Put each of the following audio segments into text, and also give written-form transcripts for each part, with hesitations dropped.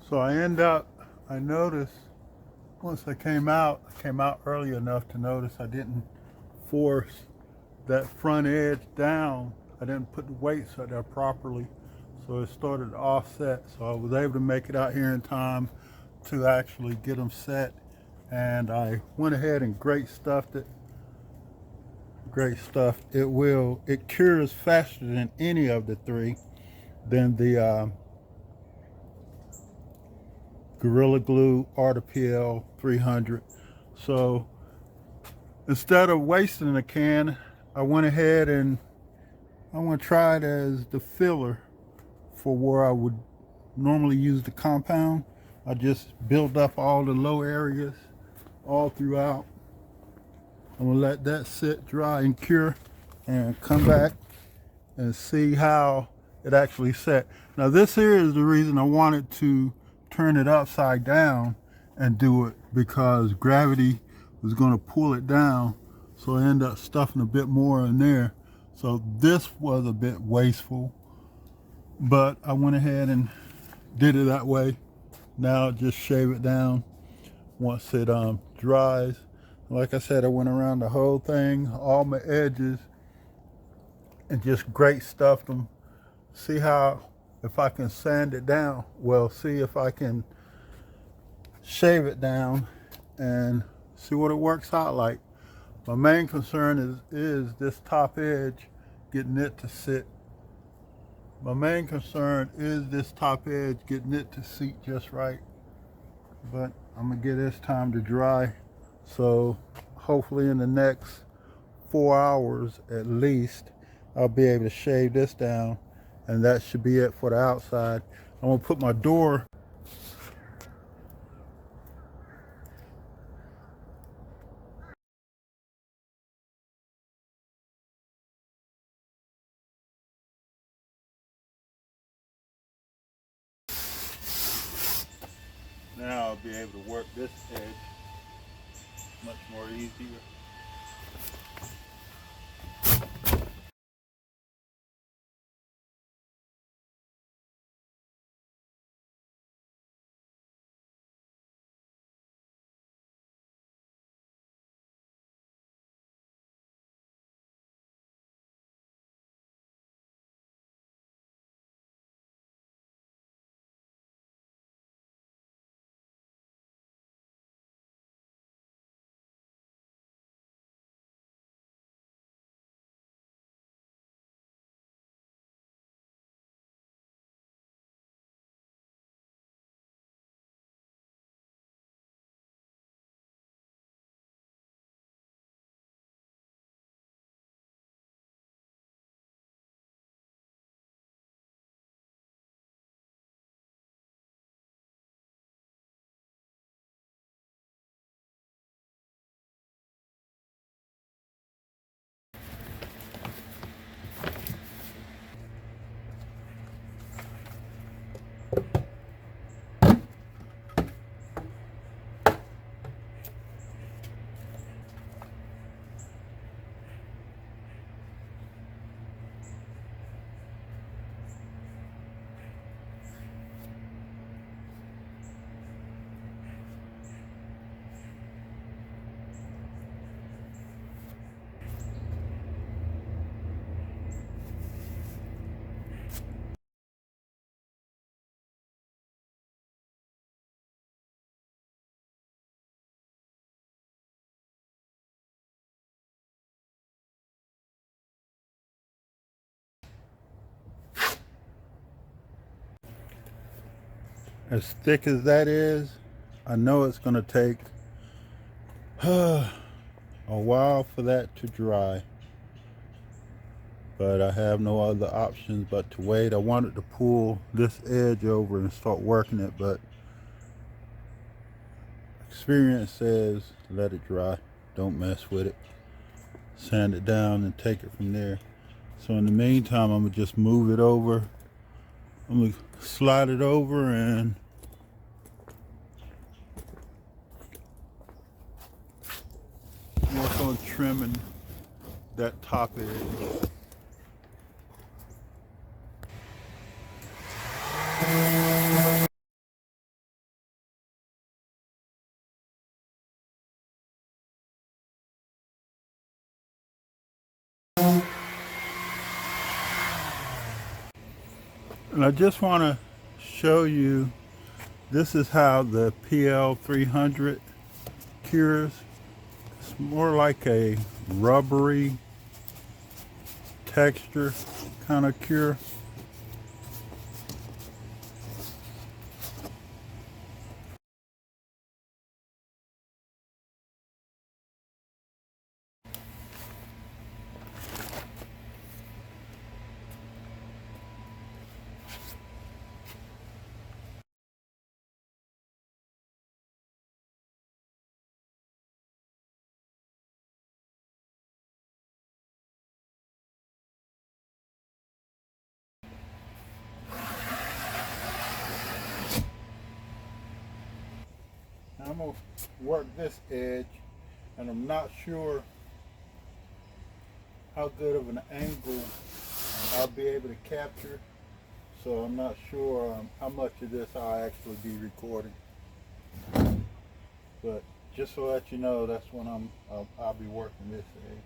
So I noticed once I came out early enough to notice I didn't force that front edge down. I didn't put the weights up there properly. So it started to offset. So I was able to make it out here in time to actually get them set. And I went ahead and great stuffed it. Great stuff. It cures faster than any of the three, than the Gorilla Glue RTPL 300. So instead of wasting a can, I went ahead and I want to try it as the filler for where I would normally use the compound. I just build up all the low areas all throughout. I'm gonna let that sit dry and cure and come back and see how it actually set. Now this here is the reason I wanted to turn it upside down and do it, because gravity was going to pull it down, so I ended up stuffing a bit more in there. So this was a bit wasteful, but I went ahead and did it that way. Now just shave it down once it dries. Like I said, I went around the whole thing, all my edges, and just great stuffed them. See how, if I can sand it down, well, see if I can shave it down and see what it works out like. My main concern is this top edge, getting it to sit. My main concern is this top edge, getting it to seat just right. But I'm gonna give this time to dry. So hopefully in the next 4 hours at least, I'll be able to shave this down, and that should be it for the outside. I'm gonna put my door. Now I'll be able to work this edge much more easier. As thick as that is, I know it's gonna take a while for that to dry, but I have no other options but to wait. I wanted to pull this edge over and start working it, but experience says let it dry, don't mess with it, sand it down and take it from there. So in the meantime, I'm gonna just move it over. I'm gonna slide it over and work on trimming that top edge. And I just want to show you, this is how the PL300 cures. It's more like a rubbery texture kind of cure. I'm going to work this edge, and I'm not sure how good of an angle I'll be able to capture, so I'm not sure how much of this I'll actually be recording. But just to let you know, that's when I'll be working this edge.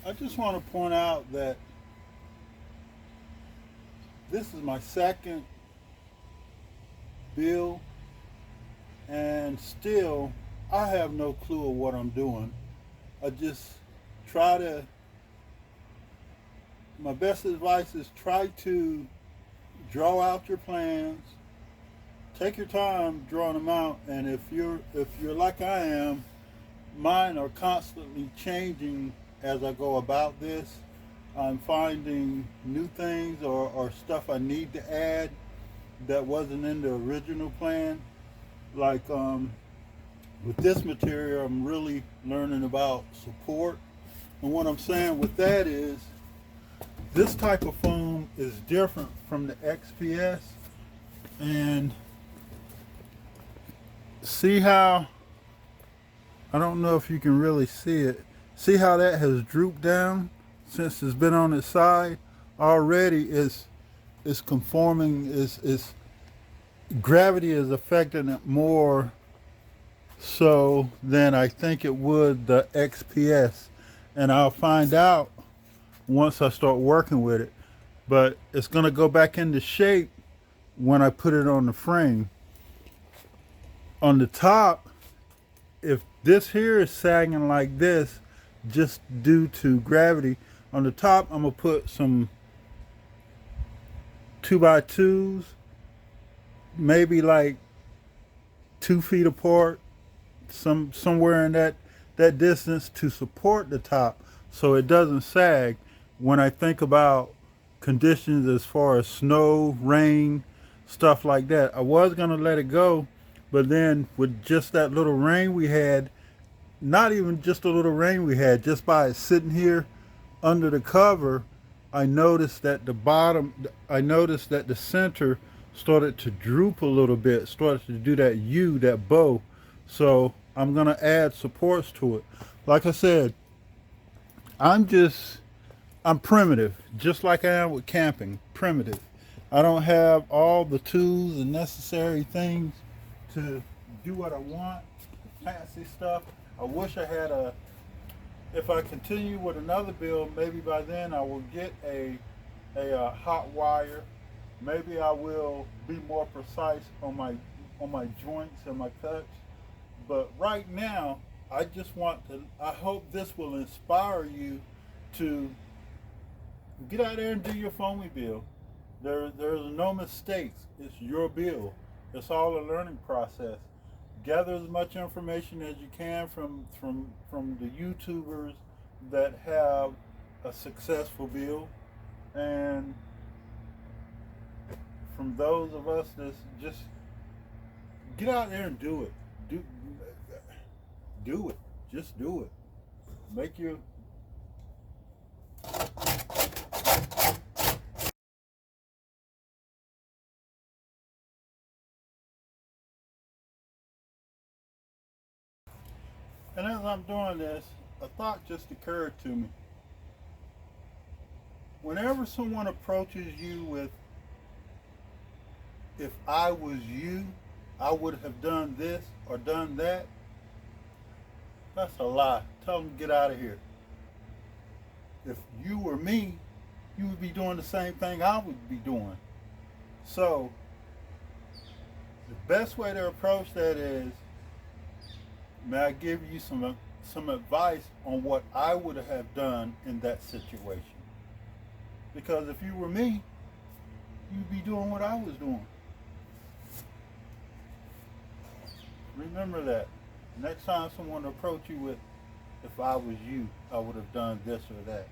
I just want to point out that this is my second build, and still I have no clue of what I'm doing. I just try to, my best advice is try to draw out your plans. Take your time drawing them out, and if you're like I am, mine are constantly changing as I go about this. I'm finding new things or stuff I need to add that wasn't in the original plan. Like with this material, I'm really learning about support. And what I'm saying with that is, this type of foam is different from the XPS. And see how, I don't know if you can really see it. See how that has drooped down since it's been on its side? Already is conforming, is gravity is affecting it more so than I think it would the XPS. And I'll find out once I start working with it. But it's gonna go back into shape when I put it on the frame. On the top, if this here is sagging like this, just due to gravity, on the top I'm gonna put some 2x2s, maybe like 2 feet apart, somewhere in that distance to support the top so it doesn't sag when I think about conditions as far as snow, rain, stuff like that. I was gonna let it go, but then with just that little rain we had, not even just a little rain we had, just by it sitting here under the cover, I noticed that the center started to droop a little bit, started to do that U, that bow. So I'm gonna add supports to it. Like I said, I'm just, I'm primitive, just like I am with camping, primitive. I don't have all the tools and necessary things to do what I want, fancy stuff. I wish I had if I continue with another build, maybe by then I will get a hot wire. Maybe I will be more precise on my joints and my cuts. But right now, I just want to. I hope this will inspire you to get out there and do your foamy build. There's no mistakes. It's your build. It's all a learning process. Gather as much information as you can from the YouTubers that have a successful build, and from those of us that's just get out there and do it. Do it. Just do it. Make your And as I'm doing this, a thought just occurred to me. Whenever someone approaches you with, if I was you, I would have done this or done that, that's a lie. Tell them to get out of here. If you were me, you would be doing the same thing I would be doing. So, the best way to approach that is, may I give you some advice on what I would have done in that situation? Because if you were me, you'd be doing what I was doing. Remember that. Next time someone approach you with, if I was you, I would have done this or that.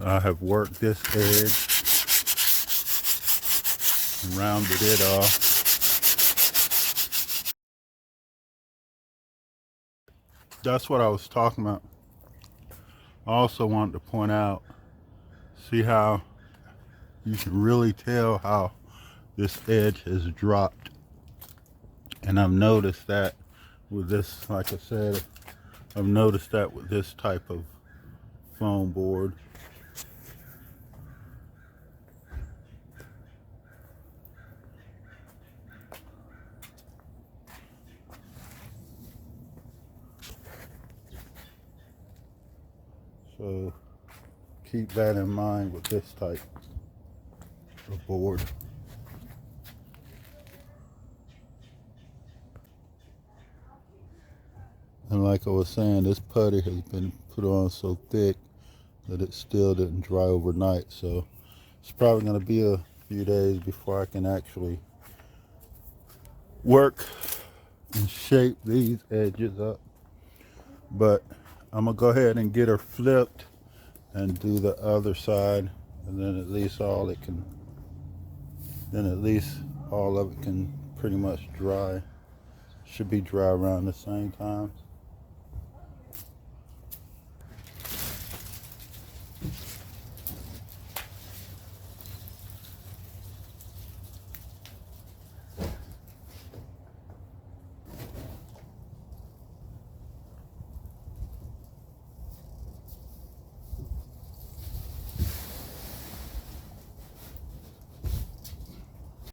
I have worked this edge and rounded it off. That's what I was talking about. I also wanted to point out, see how you can really tell how this edge has dropped. And I've noticed that with this, like I said, I've noticed that with this type of foam board. So keep that in mind with this type of board. And like I was saying, this putty has been put on so thick that it still didn't dry overnight. So it's probably going to be a few days before I can actually work and shape these edges up. But I'm going to go ahead and get her flipped and do the other side, and then at least all of it can pretty much dry. Should be dry around the same time.